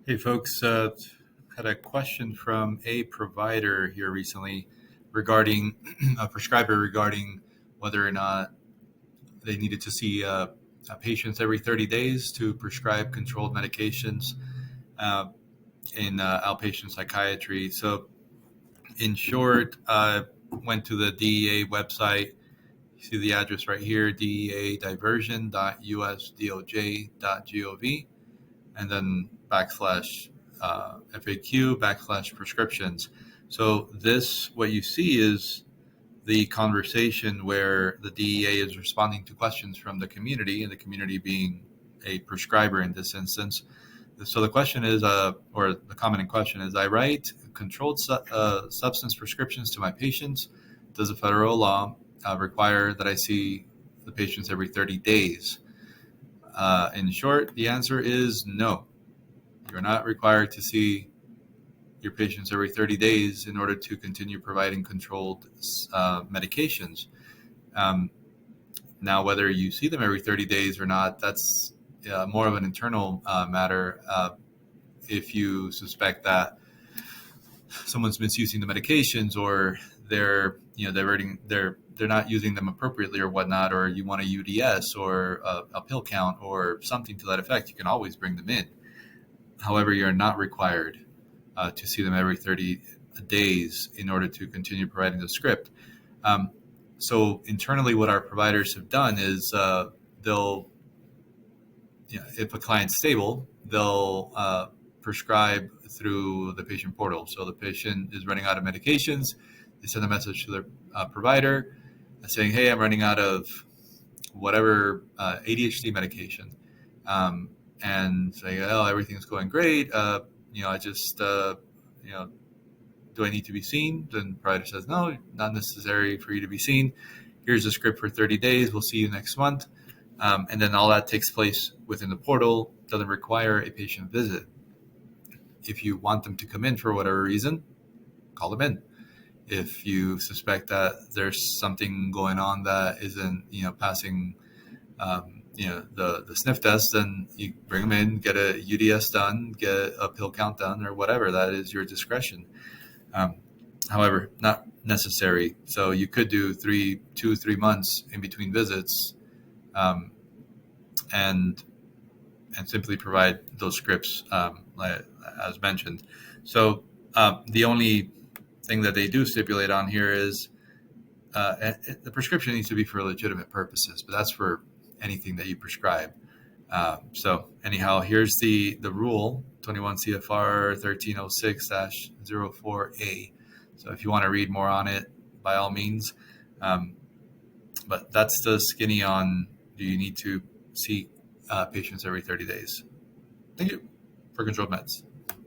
Hey folks, had a question from a provider here recently regarding a prescriber regarding whether or not they needed to see patients every 30 days to prescribe controlled medications uh, in outpatient psychiatry. So, in short, I went to the DEA website. You see the address right here, deadiversion.usdoj.gov, and then backslash FAQ backslash prescriptions. So this, what you see is the conversation where the DEA is responding to questions from the community, and the community being a prescriber in this instance. So the question is, or the comment in question is, I write controlled substance prescriptions to my patients. Does the federal law require that I see the patients every 30 days? In short, the answer is no. You're not required to see your patients every 30 days in order to continue providing controlled medications. Um, Now, whether you see them every 30 days or not, that's more of an internal matter. If you suspect that someone's misusing the medications, or they're not using them appropriately or whatnot, or you want a UDS or a pill count or something to that effect, you can always bring them in. However, you're not required to see them every 30 days in order to continue providing the script. Um, so internally, what our providers have done is they'll, if a client's stable, they'll prescribe through the patient portal. So the patient is running out of medications. They send a message to their provider saying, "Hey, I'm running out of whatever ADHD medication," and say, "Oh, everything's going great. I just, do I need to be seen?" Then the provider says, "No, not necessary for you to be seen. Here's a script for 30 days. We'll see you next month." And then all that takes place within the portal. Doesn't require a patient visit. If you want them to come in for whatever reason, call them in. If you suspect that there's something going on that isn't, passing, the sniff test, then you bring them in, get a UDS done, get a pill count done, or whatever. That is your discretion. Um, However, not necessary. So you could do 3 months in between visits, um, and simply provide those scripts, as mentioned. So the only thing that they do stipulate on here is the prescription needs to be for legitimate purposes, but that's for anything that you prescribe. So anyhow, here's the rule: 21 CFR 1306-04A. So if you want to read more on it, by all means. But that's the skinny on: do you need to see patients every 30 days? Thank you for Controlled Meds.